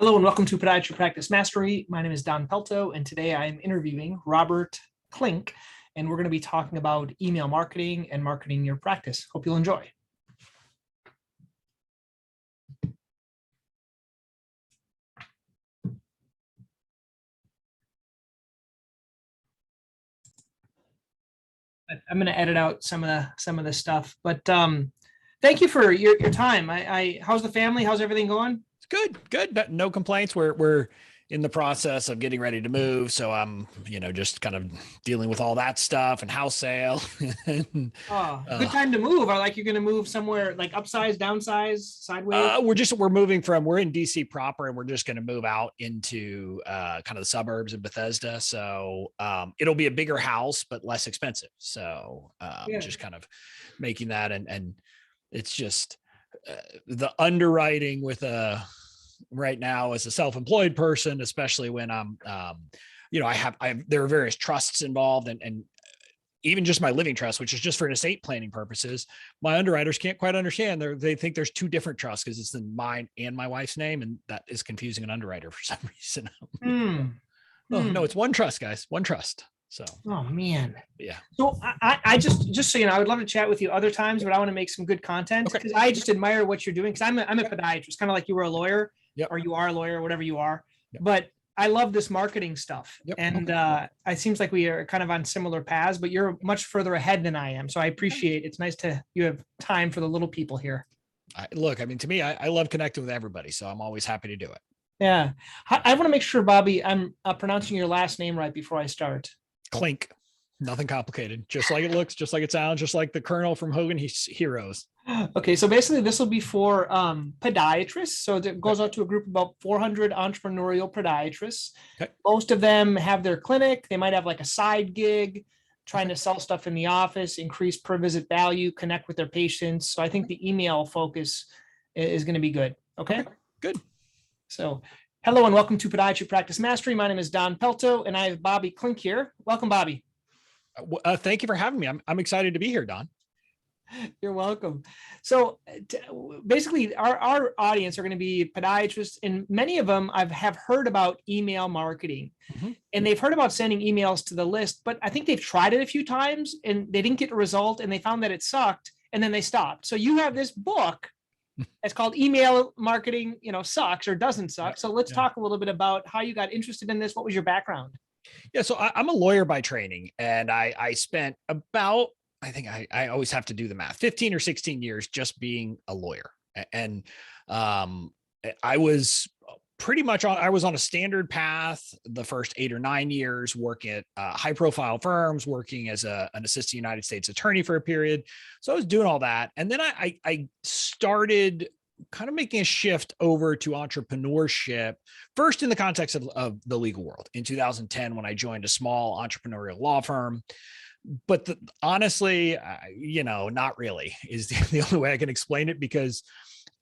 Hello and welcome to Podiatry Practice Mastery. My name is Don Pelto, and today I'm interviewing Robert Klinck, and we're going to be talking about email marketing and marketing your practice. Hope you'll enjoy. I'm going to edit out some of the stuff, but thank you for your time. How's the family? How's everything going? It's good. No complaints. We're in the process of getting ready to move. So I'm, just kind of dealing with all that stuff and house sale. and, Oh, good time to move. Or like you're going to move somewhere like upsize, downsize, sideways? We're in DC proper, and we're just going to move out into kind of the suburbs of Bethesda. So it'll be a bigger house, but less expensive. So just kind of making that. And it's just the underwriting with right now as a self-employed person, especially when I'm, there are various trusts involved and even just my living trust, which is just for estate planning purposes. My underwriters can't quite understand. They think there's two different trusts because it's in mine and my wife's name. And that is confusing an underwriter for some reason. No, it's one trust, guys, one trust. So, oh man. Yeah. So I just so you know, I would love to chat with you other times, but I want to make some good content because I just admire what you're doing. Because I'm a podiatrist, kind of like you were a lawyer, or you are a lawyer, whatever you are. But I love this marketing stuff, and it seems like we are kind of on similar paths. But you're much further ahead than I am, so I appreciate. It's nice you have time for the little people here. To me, I love connecting with everybody, so I'm always happy to do it. Yeah, I want to make sure, Bobby, I'm pronouncing your last name right before I start. Klinck. Nothing complicated. Just like it looks, just like it sounds, just like the Colonel from Hogan Heroes. Okay, so basically this will be for podiatrists. So it goes out to a group of about 400 entrepreneurial podiatrists. Okay. Most of them have their clinic. They might have like a side gig, trying to sell stuff in the office, increase per visit value, connect with their patients. So I think the email focus is going to be good. Okay, good. So hello and welcome to Podiatry Practice Mastery. My name is Don Pelto, and I have Bobby Klinck here. Welcome, Bobby. Thank you for having me. I'm excited to be here, Don. You're welcome. So basically, our audience are going to be podiatrists, and many of them have heard about email marketing, and they've heard about sending emails to the list, but I think they've tried it a few times and they didn't get a result, and they found that it sucked, and then they stopped. So you have this book. It's called Email Marketing, Sucks or Doesn't Suck. So let's talk a little bit about how you got interested in this. What was your background? Yeah, so I'm a lawyer by training, and I spent about, I think I always have to do the math, 15 or 16 years just being a lawyer. And I was I was on a standard path the first 8 or 9 years, working at high profile firms, working as an assistant United States attorney for a period. So I was doing all that. And then I started kind of making a shift over to entrepreneurship, first in the context of the legal world in 2010, when I joined a small entrepreneurial law firm. But honestly, not really is the only way I can explain it, because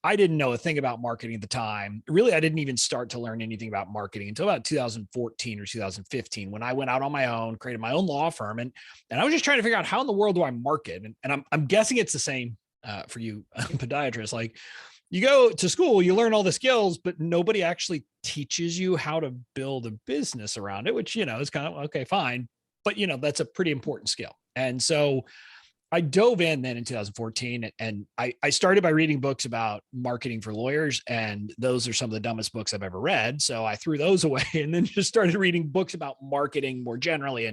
I didn't know a thing about marketing at the time. Really, I didn't even start to learn anything about marketing until about 2014 or 2015, when I went out on my own, created my own law firm. And I was just trying to figure out, how in the world do I market? And I'm guessing it's the same for you podiatrists. Like, you go to school, you learn all the skills, but nobody actually teaches you how to build a business around it, which, is kind of, okay, fine. But, that's a pretty important skill. And so I dove in then in 2014, and I started by reading books about marketing for lawyers. And those are some of the dumbest books I've ever read. So I threw those away and then just started reading books about marketing more generally.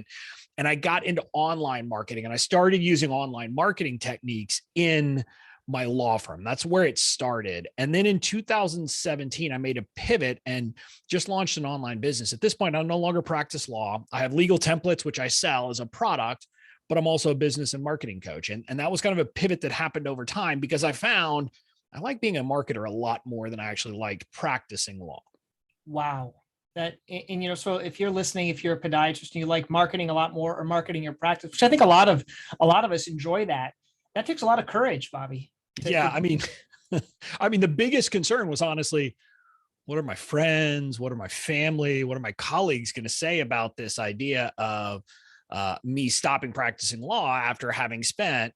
And I got into online marketing, and I started using online marketing techniques in my law firm. That's where it started. And then in 2017, I made a pivot and just launched an online business. At this point, I no longer practice law. I have legal templates, which I sell as a product, but I'm also a business and marketing coach. And that was kind of a pivot that happened over time, because I found I like being a marketer a lot more than I actually liked practicing law. Wow. So if you're listening, if you're a podiatrist and you like marketing a lot more, or marketing your practice, which I think a lot of us enjoy, that takes a lot of courage, Bobby. I mean, the biggest concern was honestly, what are my friends? What are my family? What are my colleagues going to say about this idea of me stopping practicing law after having spent,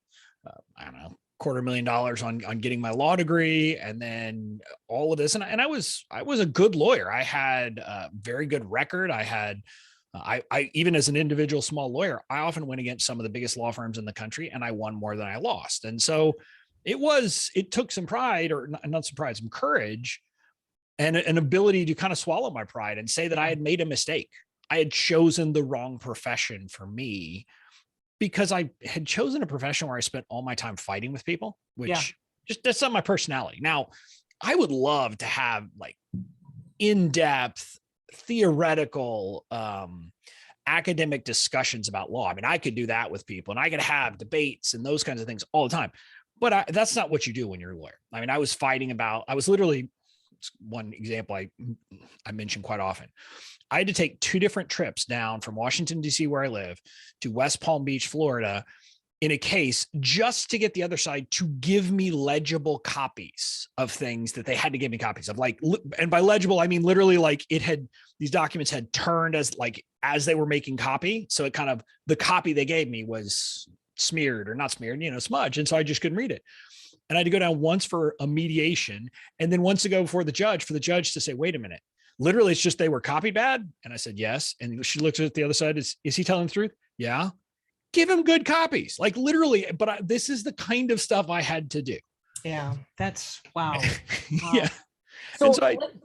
$250,000 on getting my law degree, and then all of this. And I was a good lawyer. I had a very good record. I had, I even as an individual small lawyer, I often went against some of the biggest law firms in the country, and I won more than I lost. And so it took some pride, or not some pride, some courage, and an ability to kind of swallow my pride and say that I had made a mistake. I had chosen the wrong profession for me, because I had chosen a profession where I spent all my time fighting with people, which just, that's not my personality. Now, I would love to have like in-depth theoretical, academic discussions about law. I mean, I could do that with people, and I could have debates and those kinds of things all the time, but that's not what you do when you're a lawyer. I mean, I was literally, one example I mention quite often. I had to take 2 different trips down from Washington, D.C., where I live, to West Palm Beach, Florida, in a case just to get the other side to give me legible copies of things that they had to give me copies of. Like, and by legible, I mean literally like these documents had turned as they were making copy. So it kind of, the copy they gave me was smeared or not smeared, smudged. And so I just couldn't read it. And I had to go down once for a mediation, and then once to go before the judge, for the judge to say, wait a minute, literally it's just they were copy bad. And I said, yes. And she looks at the other side. Is he telling the truth? Yeah. Give him good copies, like literally. But this is the kind of stuff I had to do. Yeah. That's wow. Yeah. So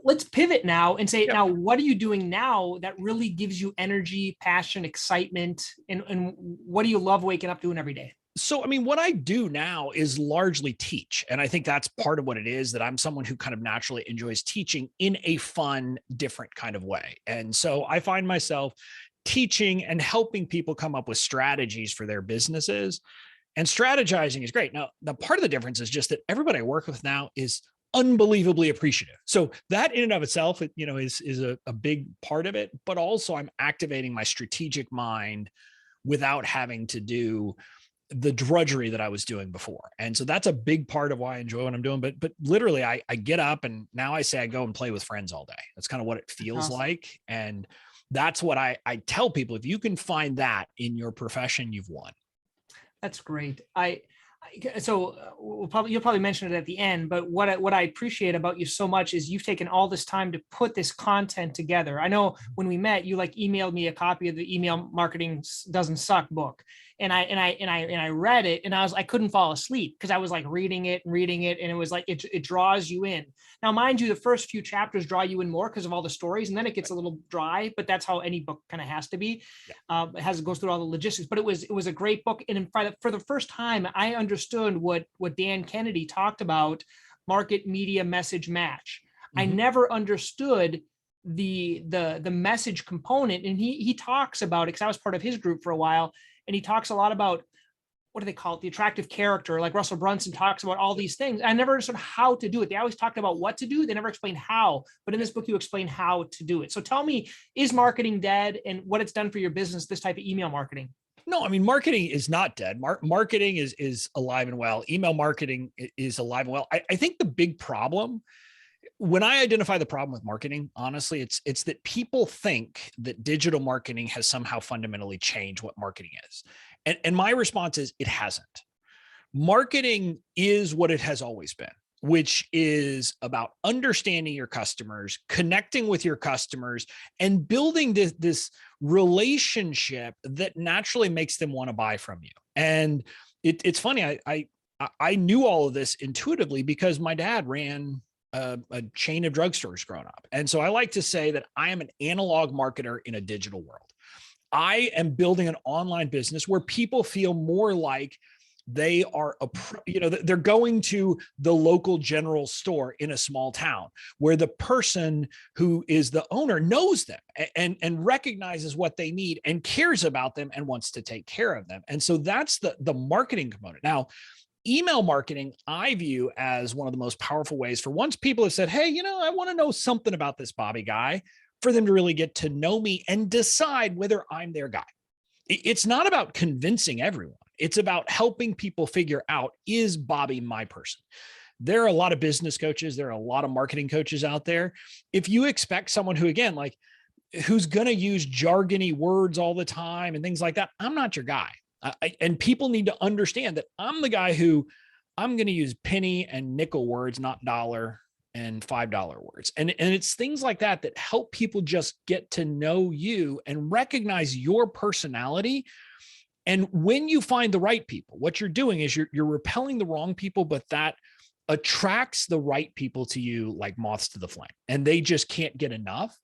let's pivot now and say, now, what are you doing now that really gives you energy, passion, excitement? And what do you love waking up doing every day? So, I mean, what I do now is largely teach. And I think that's part of what it is, that I'm someone who kind of naturally enjoys teaching in a fun, different kind of way. And so I find myself teaching and helping people come up with strategies for their businesses. And strategizing is great. Now, the part of the difference is just that everybody I work with now is unbelievably appreciative. So that in and of itself, is a big part of it. But also I'm activating my strategic mind without having to do the drudgery that I was doing before. And so that's a big part of why I enjoy what I'm doing. But literally I get up, and now I say I go and play with friends all day. That's kind of what it feels like. And that's what I tell people. If you can find that in your profession, you've won. That's great. So you'll probably mention it at the end, but what I appreciate about you so much is you've taken all this time to put this content together. I know when we met, you emailed me a copy of the Email Marketing Doesn't Suck book. And I read it, and I couldn't fall asleep because I was reading it, and it was it draws you in. Now, mind you, the first few chapters draw you in more because of all the stories, and then it gets a little dry, but that's how any book kind of has to be. It goes through all the logistics, but it was a great book. And for the first time, I understood what Dan Kennedy talked about: market, media, message, match. Mm-hmm. I never understood the message component, and he talks about it because I was part of his group for a while. And he talks a lot about, what do they call it? The attractive character. Like Russell Brunson talks about all these things. I never understood how to do it. They always talked about what to do. They never explained how, but in this book, you explain how to do it. So tell me, is marketing dead, and what it's done for your business, this type of email marketing? No, I mean, marketing is not dead. Marketing is alive and well. Email marketing is alive and well. I think the big problem, when I identify the problem with marketing, honestly, it's that people think that digital marketing has somehow fundamentally changed what marketing is. And my response is, it hasn't. Marketing is what it has always been, which is about understanding your customers, connecting with your customers, and building this relationship that naturally makes them want to buy from you. And it's funny, I knew all of this intuitively because my dad ran a chain of drugstores growing up. And so I like to say that I am an analog marketer in a digital world. I am building an online business where people feel more like they are, they're going to the local general store in a small town where the person who is the owner knows them and recognizes what they need and cares about them and wants to take care of them. And so that's the marketing component. Now, email marketing, I view as one of the most powerful ways for, once people have said, hey, I want to know something about this Bobby guy, for them to really get to know me and decide whether I'm their guy. It's not about convincing everyone. It's about helping people figure out, is Bobby my person? There are a lot of business coaches. There are a lot of marketing coaches out there. If you expect someone who, again, who's going to use jargony words all the time and things like that, I'm not your guy. And people need to understand that I'm the guy who I'm going to use penny and nickel words, not dollar and $5 words. And it's things like that that help people just get to know you and recognize your personality. And when you find the right people, what you're doing is you're repelling the wrong people, but that attracts the right people to you like moths to the flame, and they just can't get enough.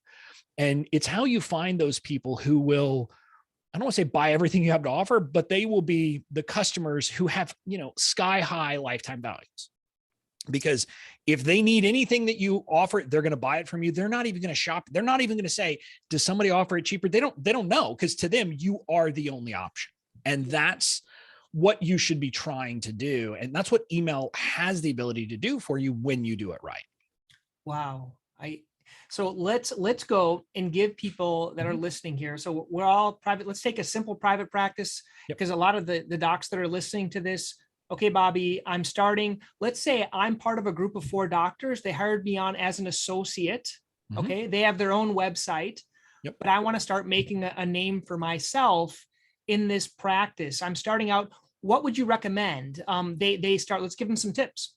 And it's how you find those people who will, I don't want to say buy everything you have to offer, but they will be the customers who have, sky high lifetime values. Because if they need anything that you offer, they're going to buy it from you. They're not even going to shop. They're not even going to say, does somebody offer it cheaper? They don't know, because to them, you are the only option. And that's what you should be trying to do. And that's what email has the ability to do for you when you do it right. Wow. So let's go and give people that are listening here. So we're all private. Let's take a simple private practice, because a lot of the docs that are listening to this, okay, Bobby, I'm starting. Let's say I'm part of a group of 4 doctors. They hired me on as an associate. Okay. They have their own website, but I want to start making a name for myself in this practice. I'm starting out. What would you recommend? They start, let's give them some tips.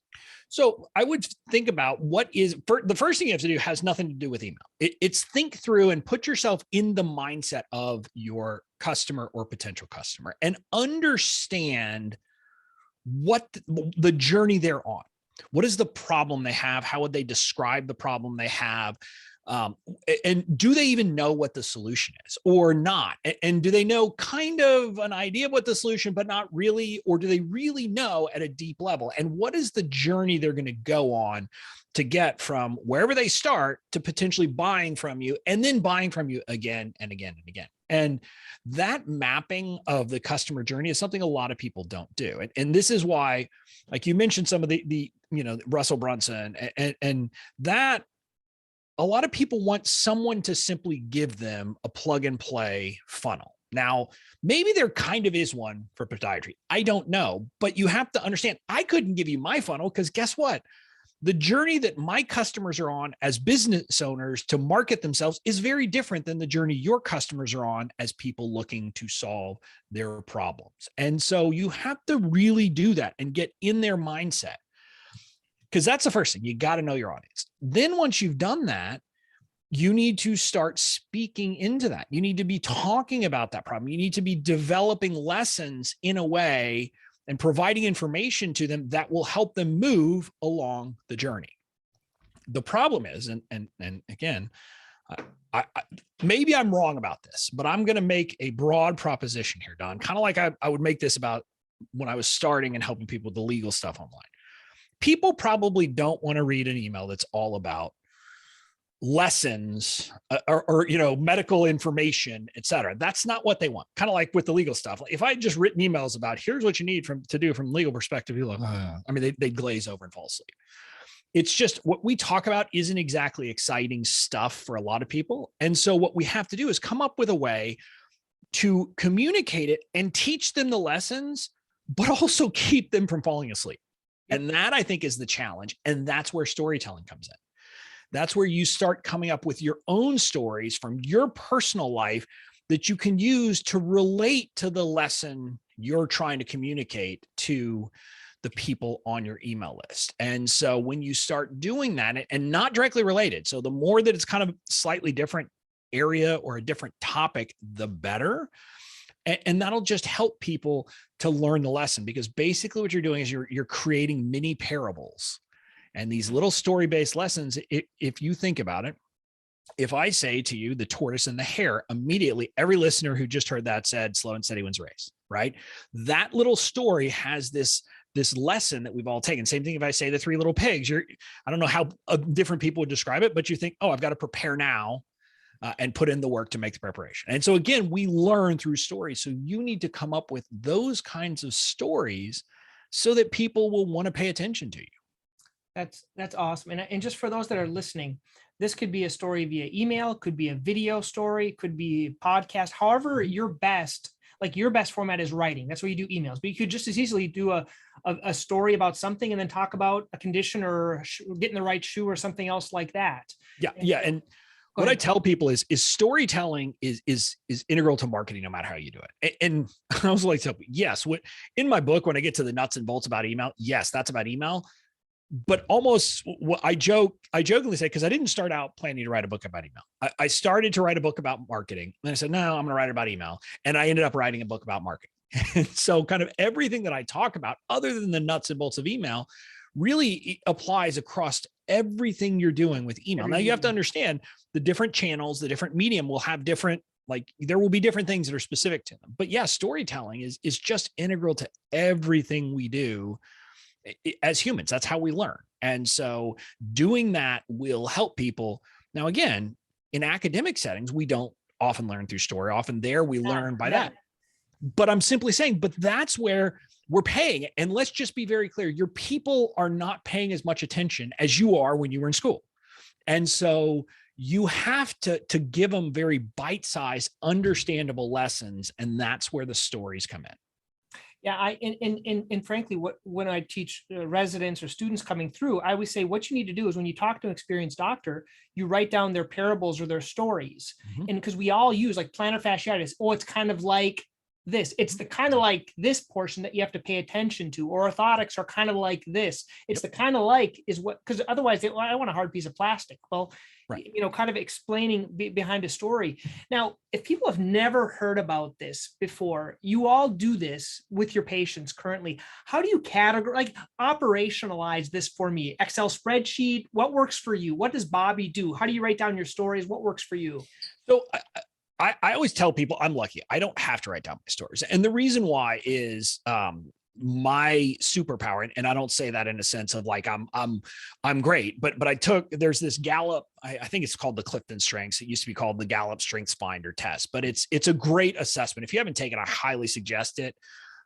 So I would think about the first thing you have to do has nothing to do with email. It's think through and put yourself in the mindset of your customer or potential customer and understand what the journey they're on. What is the problem they have? How would they describe the problem they have? And do they even know what the solution is or not? And do they know kind of an idea of what the solution, but not really? Or do they really know at a deep level? And what is the journey they're going to go on to get from wherever they start to potentially buying from you and then buying from you again and again and again? And that mapping of the customer journey is something a lot of people don't do. And this is why, like you mentioned, some of the Russell Brunson and that, a lot of people want someone to simply give them a plug and play funnel. Now, maybe there kind of is one for podiatry. I don't know, but you have to understand, I couldn't give you my funnel because guess what? The journey that my customers are on as business owners to market themselves is very different than the journey your customers are on as people looking to solve their problems. And so you have to really do that and get in their mindset. Because that's the first thing. You got to know your audience. Then once you've done that, you need to start speaking into that. You need to be talking about that problem. You need to be developing lessons in a way and providing information to them that will help them move along the journey. The problem is, and again, I maybe I'm wrong about this, but I'm going to make a broad proposition here, Don, kind of like I would make this about when I was starting and helping people with the legal stuff online. People probably don't want to read an email that's all about lessons or medical information, et cetera. That's not what they want. Kind of like with the legal stuff. If I had just written emails about here's what you need to do from a legal perspective, you're like, they'd glaze over and fall asleep. It's just what we talk about isn't exactly exciting stuff for a lot of people. And so what we have to do is come up with a way to communicate it and teach them the lessons, but also keep them from falling asleep. And that, I think, is the challenge. And that's where storytelling comes in. That's where you start coming up with your own stories from your personal life that you can use to relate to the lesson you're trying to communicate to the people on your email list. And so when you start doing that and not directly related, so the more that it's kind of slightly different area or a different topic, the better. And that'll just help people to learn the lesson, because basically what you're doing is you're creating mini parables and these little story-based lessons. If you think about it, if I say to you, the tortoise and the hare, immediately every listener who just heard that said, slow and steady wins the race, right? That little story has this lesson that we've all taken. Same thing if I say the 3 little pigs. I don't know how different people would describe it, but you think, oh, I've got to prepare now. And put in the work to make the preparation. And so again, we learn through stories. So you need to come up with those kinds of stories so that people will want to pay attention to you. That's awesome. And just for those that are listening, this could be a story via email, could be a video story, could be a podcast, however your best format is writing. That's where you do emails, but you could just as easily do a story about something and then talk about a condition or getting the right shoe or something else like that. Yeah. And what I tell people is storytelling is integral to marketing, no matter how you do it. And I was like, yes, in my book, when I get to the nuts and bolts about email, yes, that's about email. But almost what I jokingly say, because I didn't start out planning to write a book about email. I started to write a book about marketing. And I said, no, I'm going to write about email. And I ended up writing a book about marketing. And so kind of everything that I talk about, other than the nuts and bolts of email, really applies across everything you're doing with email. Now you have to understand the different channels, the different medium will have different, like there will be different things that are specific to them. But yeah, storytelling is just integral to everything we do as humans. That's how we learn. And so doing that will help people. Now, again, in academic settings, we don't often learn through story. Often there we learn by that. But I'm simply saying, but that's where we're paying. And let's just be very clear. Your people are not paying as much attention as you are when you were in school. And so you have to give them very bite-sized, understandable lessons. And that's where the stories come in. Yeah, and frankly, when I teach residents or students coming through, I always say what you need to do is when you talk to an experienced doctor, you write down their parables or their stories. And because we all use like plantar fasciitis, it's kind of like this. It's the kind of like this portion that you have to pay attention to, or orthotics are kind of like this. It's the kind of like is what, because otherwise I want a hard piece of plastic. Well, right. Kind of explaining behind a story. Now, if people have never heard about this before, you all do this with your patients currently. How do you operationalize this for me? Excel spreadsheet, what works for you? What does Bobby do? How do you write down your stories? What works for you? So I always tell people I'm lucky. I don't have to write down my stories. And the reason why is my superpower. And I don't say that in a sense of like, I'm great, but there's this Gallup, I think it's called the Clifton Strengths. It used to be called the Gallup Strengths Finder test, but it's a great assessment. If you haven't taken it, I highly suggest it.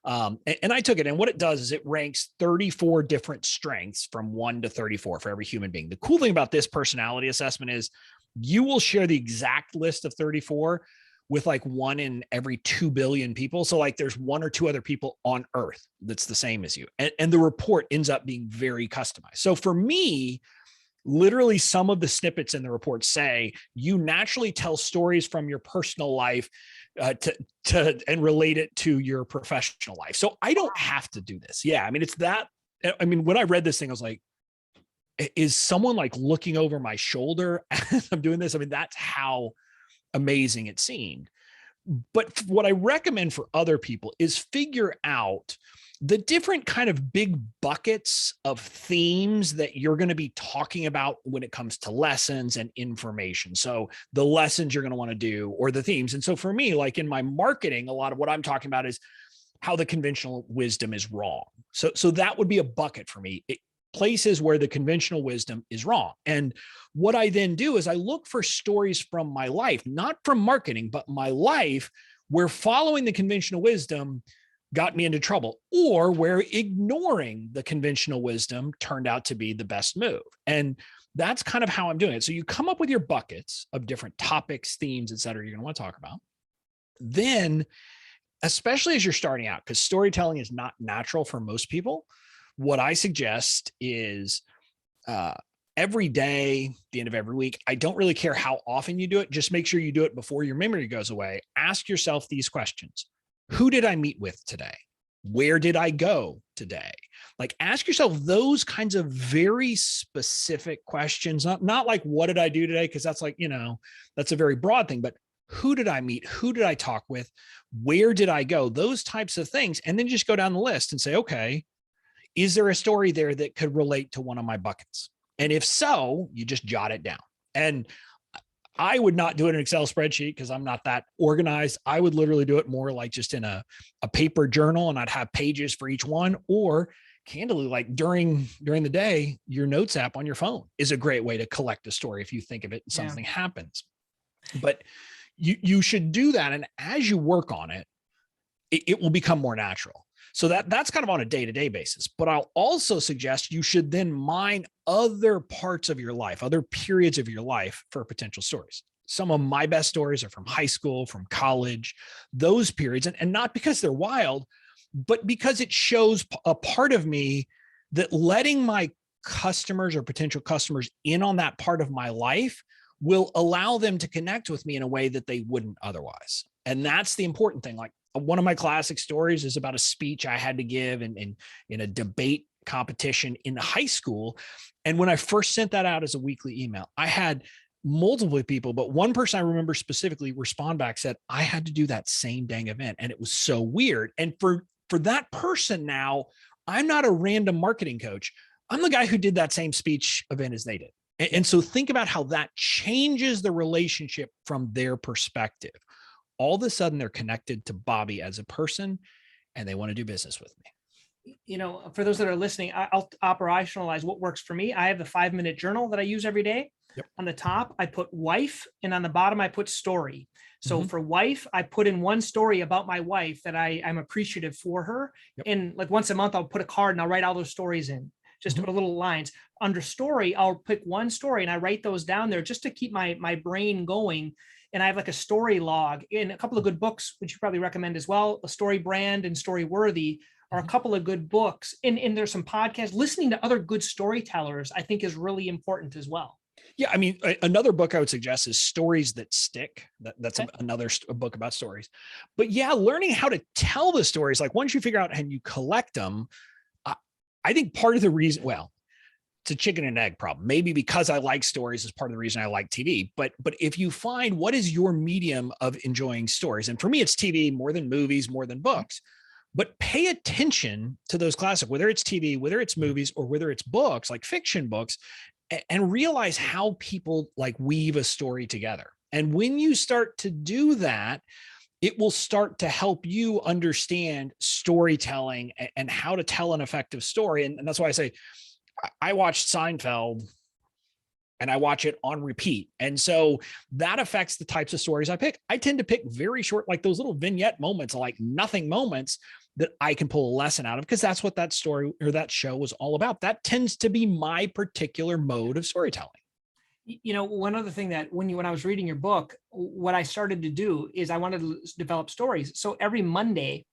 And I took it, and what it does is it ranks 34 different strengths from 1 to 34 for every human being. The cool thing about this personality assessment is you will share the exact list of 34 with like 1 in every 2 billion people. So like there's 1 or 2 other people on earth that's the same as you. And the report ends up being very customized. So for me, literally some of the snippets in the report say you naturally tell stories from your personal life and relate it to your professional life. So I don't have to do this. Yeah. I mean, when I read this thing, I was like, is someone like looking over my shoulder as I'm doing this? I mean, that's how amazing it seemed. But what I recommend for other people is figure out the different kind of big buckets of themes that you're going to be talking about when it comes to lessons and information. So the lessons you're going to want to do, or the themes. And so for me, like in my marketing, a lot of what I'm talking about is how the conventional wisdom is wrong. So that would be a bucket for me. Places where the conventional wisdom is wrong. And what I then do is I look for stories from my life, not from marketing, but my life, where following the conventional wisdom got me into trouble, or where ignoring the conventional wisdom turned out to be the best move. And that's kind of how I'm doing it. So you come up with your buckets of different topics, themes, et cetera, you're going to want to talk about. Then, especially as you're starting out, because storytelling is not natural for most people, what I suggest is every day, the end of every week, I don't really care how often you do it. Just make sure you do it before your memory goes away. Ask yourself these questions. Who did I meet with today? Where did I go today? Like, ask yourself those kinds of very specific questions, not like, what did I do today? Because that's like, that's a very broad thing, but who did I meet? Who did I talk with? Where did I go? Those types of things. And then just go down the list and say, okay, is there a story there that could relate to one of my buckets? And if so, you just jot it down. And I would not do it in an Excel spreadsheet because I'm not that organized. I would literally do it more like just in a paper journal, and I'd have pages for each one. Or candidly, like during the day, your notes app on your phone is a great way to collect a story if you think of it and something happens. But you should do that. And as you work on it, it will become more natural. So that's kind of on a day-to-day basis. But I'll also suggest you should then mine other parts of your life, other periods of your life for potential stories. Some of my best stories are from high school, from college, those periods. And not because they're wild, but because it shows a part of me that letting my customers or potential customers in on that part of my life will allow them to connect with me in a way that they wouldn't otherwise. And that's the important thing. Like one of my classic stories is about a speech I had to give in a debate competition in high school. And when I first sent that out as a weekly email, I had multiple people, but one person I remember specifically respond back, said, I had to do that same dang event. And it was so weird. And for that person now, I'm not a random marketing coach. I'm the guy who did that same speech event as they did. And so think about how that changes the relationship from their perspective. All of a sudden they're connected to Bobby as a person and they want to do business with me. You know, for those that are listening, I'll operationalize what works for me. I have the 5-minute journal that I use every day. Yep. On the top, I put wife, and on the bottom, I put story. So for wife, I put in one story about my wife that I'm appreciative for her. Yep. And like once a month, I'll put a card and I'll write all those stories in, just put little lines. Under story, I'll pick one story and I write those down there just to keep my brain going. And I have like a story log in a couple of good books, which you probably recommend as well. A Story Brand and Story Worthy are a couple of good books. And there's some podcasts. Listening to other good storytellers, I think, is really important as well. Yeah. I mean, another book I would suggest is Stories That Stick. That's another book about stories. But yeah, learning how to tell the stories, like once you figure out and you collect them, I think part of the reason, well, it's a chicken and egg problem. Maybe because I like stories is part of the reason I like TV. But if you find what is your medium of enjoying stories, and for me, it's TV more than movies, more than books, but pay attention to those classic, whether it's TV, whether it's movies, or whether it's books, like fiction books, and realize how people like weave a story together. And when you start to do that, it will start to help you understand storytelling and how to tell an effective story. And that's why I say, I watched Seinfeld and I watch it on repeat. And so that affects the types of stories I pick. I tend to pick very short, like those little vignette moments, like nothing moments that I can pull a lesson out of, because that's what that story or that show was all about. That tends to be my particular mode of storytelling. You know, one other thing that when I was reading your book, what I started to do is I wanted to develop stories. So every Monday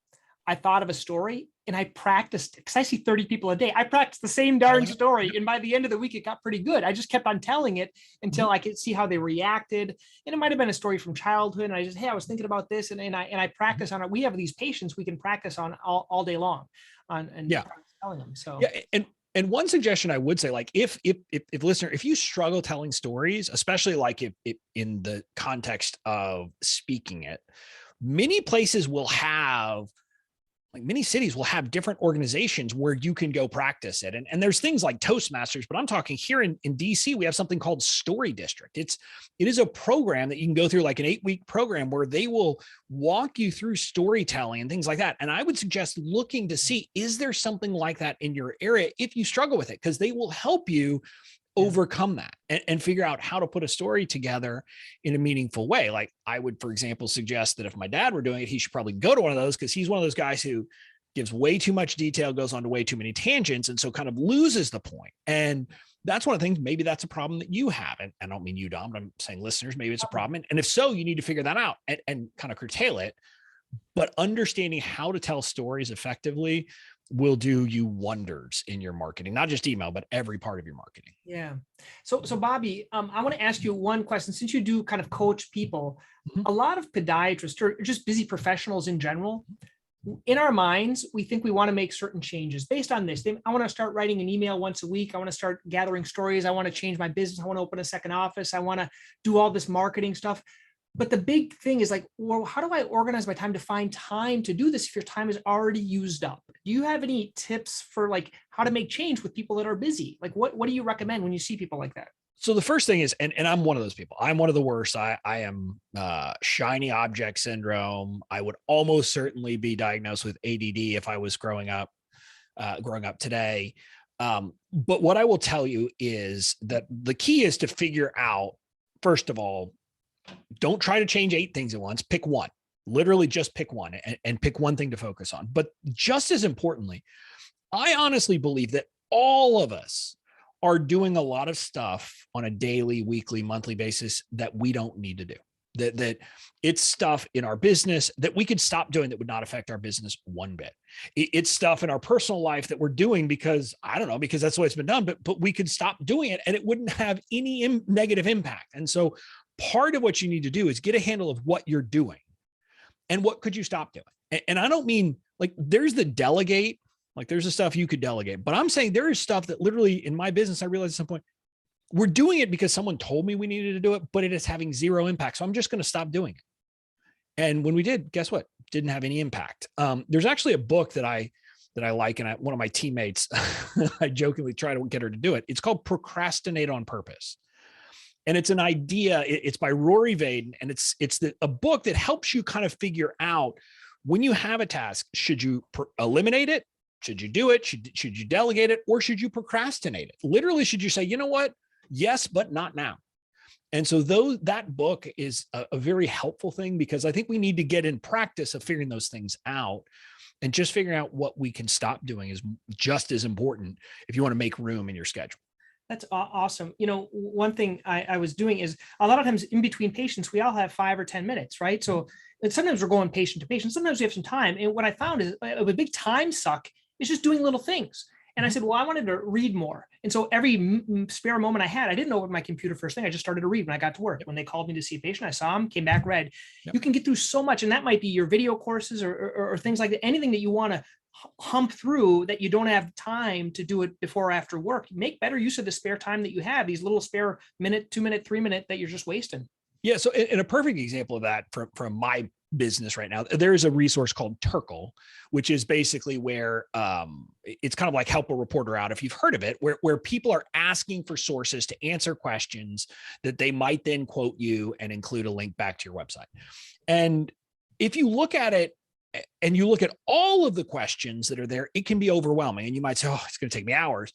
I thought of a story and I practiced, because I see 30 people a day. I practiced the same darn story. And by the end of the week, it got pretty good. I just kept on telling it until I could see how they reacted. And it might've been a story from childhood. And I just, hey, I was thinking about this. And I practice on it. We have these patients we can practice on all day long telling them. So yeah. And one suggestion I would say, like if listener, if you struggle telling stories, especially like if in the context of speaking it, many places will have, like many cities will have different organizations where you can go practice it. And there's things like Toastmasters, but I'm talking here in DC, we have something called Story District. It is a program that you can go through, like an 8-week program where they will walk you through storytelling and things like that. And I would suggest looking to see, is there something like that in your area if you struggle with it? Because they will help you overcome that and figure out how to put a story together in a meaningful way. Like I would, for example, suggest that if my dad were doing it, he should probably go to one of those, because he's one of those guys who gives way too much detail, goes on to way too many tangents, and so kind of loses the point. And that's one of the things, maybe that's a problem that you have. And I don't mean you, Dom, but I'm saying listeners, maybe it's a problem. And if so, you need to figure that out and kind of curtail it. But understanding how to tell stories effectively will do you wonders in your marketing, not just email, but every part of your marketing. Yeah. So Bobby, I want to ask you one question. Since you do kind of coach people, a lot of podiatrists or just busy professionals in general, in our minds, we think we want to make certain changes based on this. I want to start writing an email once a week. I want to start gathering stories. I want to change my business. I want to open a second office. I want to do all this marketing stuff. But the big thing is like, well, how do I organize my time to find time to do this if your time is already used up? Do you have any tips for like how to make change with people that are busy? Like what do you recommend when you see people like that? So the first thing is, and I'm one of those people. I'm one of the worst. I am shiny object syndrome. I would almost certainly be diagnosed with ADD if I was growing up today. But what I will tell you is that the key is to figure out, first of all, don't try to change 8 things at once. Pick one. Literally just pick one and pick one thing to focus on. But just as importantly, I honestly believe that all of us are doing a lot of stuff on a daily, weekly, monthly basis that we don't need to do. that it's stuff in our business that we could stop doing that would not affect our business one bit. It's stuff in our personal life that we're doing because, I don't know, because that's the way it's been done, but we could stop doing it and it wouldn't have any negative impact. And so part of what you need to do is get a handle of what you're doing and what could you stop doing. And I don't mean like there's the delegate, like there's the stuff you could delegate, but I'm saying there is stuff that literally in my business, I realized at some point, we're doing it because someone told me we needed to do it, but it is having zero impact. So I'm just going to stop doing it. And when we did, guess what? Didn't have any impact. There's actually a book that I like, and one of my teammates, I jokingly try to get her to do it. It's called Procrastinate on Purpose. And it's an idea. It's by Rory Vaden, and it's a book that helps you kind of figure out when you have a task, should you eliminate it? Should you do it? Should you delegate it? Or should you procrastinate it? Literally, should you say, you know what? Yes, but not now. And so that book is a very helpful thing because I think we need to get in practice of figuring those things out, and just figuring out what we can stop doing is just as important if you want to make room in your schedule. That's awesome. You know, one thing I was doing is a lot of times in between patients, we all have 5 or 10 minutes, right? So and sometimes we're going patient to patient. Sometimes we have some time. And what I found is a big time suck is just doing little things. And I said, well, I wanted to read more. And so every spare moment I had, I didn't open my computer first thing. I just started to read when I got to work. When they called me to see a patient, I saw him, came back, read. Yep. You can get through so much. And that might be your video courses or things like that. Anything that you want to hump through that you don't have time to do it before or after work. Make better use of the spare time that you have, these little spare minute, 2 minute, 3 minute that you're just wasting. Yeah. So in a perfect example of that from my business right now, there is a resource called Turkle, which is basically where it's kind of like Help a Reporter Out, if you've heard of it, where people are asking for sources to answer questions that they might then quote you and include a link back to your website. And if you look at it and you look at all of the questions that are there, it can be overwhelming. And you might say, oh, it's going to take me hours.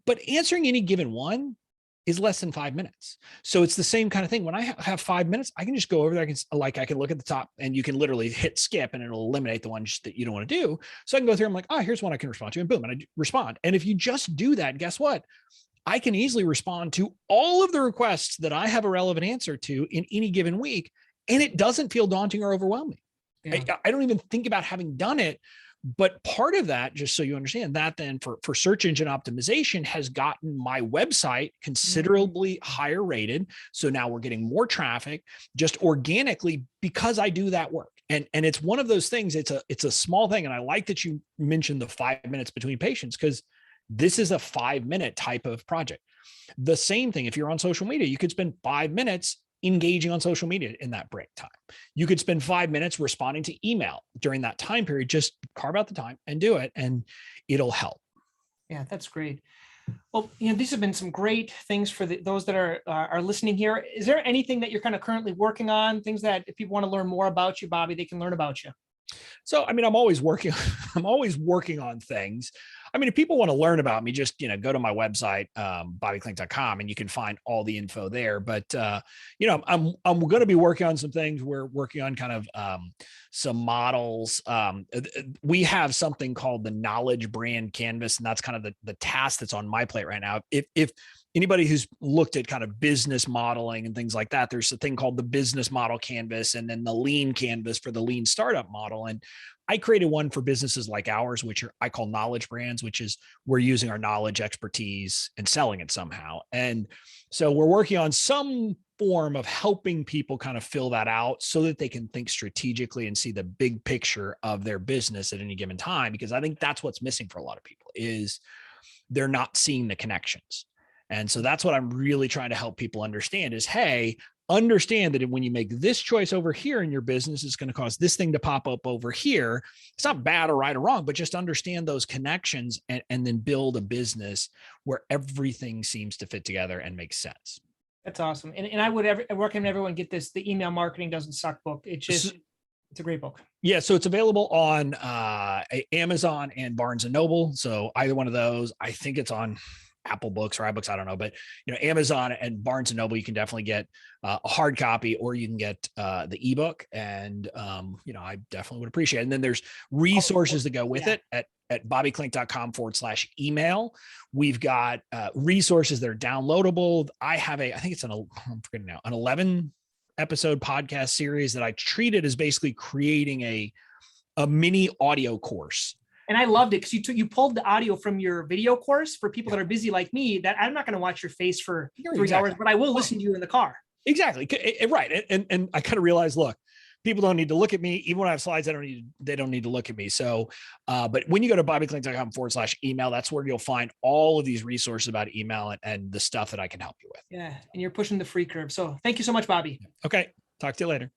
But answering any given one is less than 5 minutes. So it's the same kind of thing. When I have 5 minutes, I can just go over there. I can look at the top and you can literally hit skip and it'll eliminate the ones that you don't want to do. So I can go through, I'm like, oh, here's one I can respond to, and boom, and I respond. And if you just do that, guess what? I can easily respond to all of the requests that I have a relevant answer to in any given week. And it doesn't feel daunting or overwhelming. Yeah. I don't even think about having done it. But part of that, just so you understand, that then for search engine optimization has gotten my website considerably higher rated. So now we're getting more traffic just organically because I do that work. And it's one of those things, it's a small thing. And I like that you mentioned the 5 minutes between patients, because this is a 5 minute type of project. The same thing, if you're on social media, you could spend 5 minutes engaging on social media in that break time. You could spend 5 minutes responding to email during that time period. Just carve out the time and do it, and it'll help. Yeah, that's great. Well, these have been some great things for those that are listening here. Is there anything that you're kind of currently working on, things that if people want to learn more about you, Bobby, they can learn about you? So, I mean, I'm always working on things. I mean, if people want to learn about me, just, go to my website, bobbyklinck.com, and you can find all the info there. But, I'm going to be working on some things. We're working on kind of some models. We have something called the Knowledge Brand Canvas, and that's kind of the task that's on my plate right now. If anybody who's looked at kind of business modeling and things like that, there's a thing called the Business Model Canvas, and then the Lean Canvas for the Lean Startup Model. And I created one for businesses like ours, which I call knowledge brands, which is we're using our knowledge, expertise, and selling it somehow. And so we're working on some form of helping people kind of fill that out so that they can think strategically and see the big picture of their business at any given time. Because I think that's what's missing for a lot of people, is they're not seeing the connections. And so that's what I'm really trying to help people understand is, hey, understand that when you make this choice over here in your business, it's going to cause this thing to pop up over here. It's not bad or right or wrong, but just understand those connections and then build a business where everything seems to fit together and make sense. That's awesome. And I would recommend everyone get this, the Email Marketing Doesn't Suck book. It's a great book. Yeah. So it's available on Amazon and Barnes and Noble. So either one of those. I think it's on Apple Books or iBooks, I don't know, but Amazon and Barnes and Noble, you can definitely get a hard copy, or you can get the ebook. And I definitely would appreciate it. And then there's resources that go with it at bobbyklinck.com/email. We've got resources that are downloadable. I think it's I'm forgetting now, an 11 episode podcast series that I treated as basically creating a mini audio course. And I loved it because you pulled the audio from your video course for people that are busy like me, that I'm not going to watch your face for 3 hours, but I will listen to you in the car. Exactly. Right. And I kind of realized, look, people don't need to look at me. Even when I have slides, they don't need to look at me. So, but when you go to bobbyklinck.com/email, that's where you'll find all of these resources about email and the stuff that I can help you with. Yeah. And you're pushing the free curve. So thank you so much, Bobby. Okay. Talk to you later.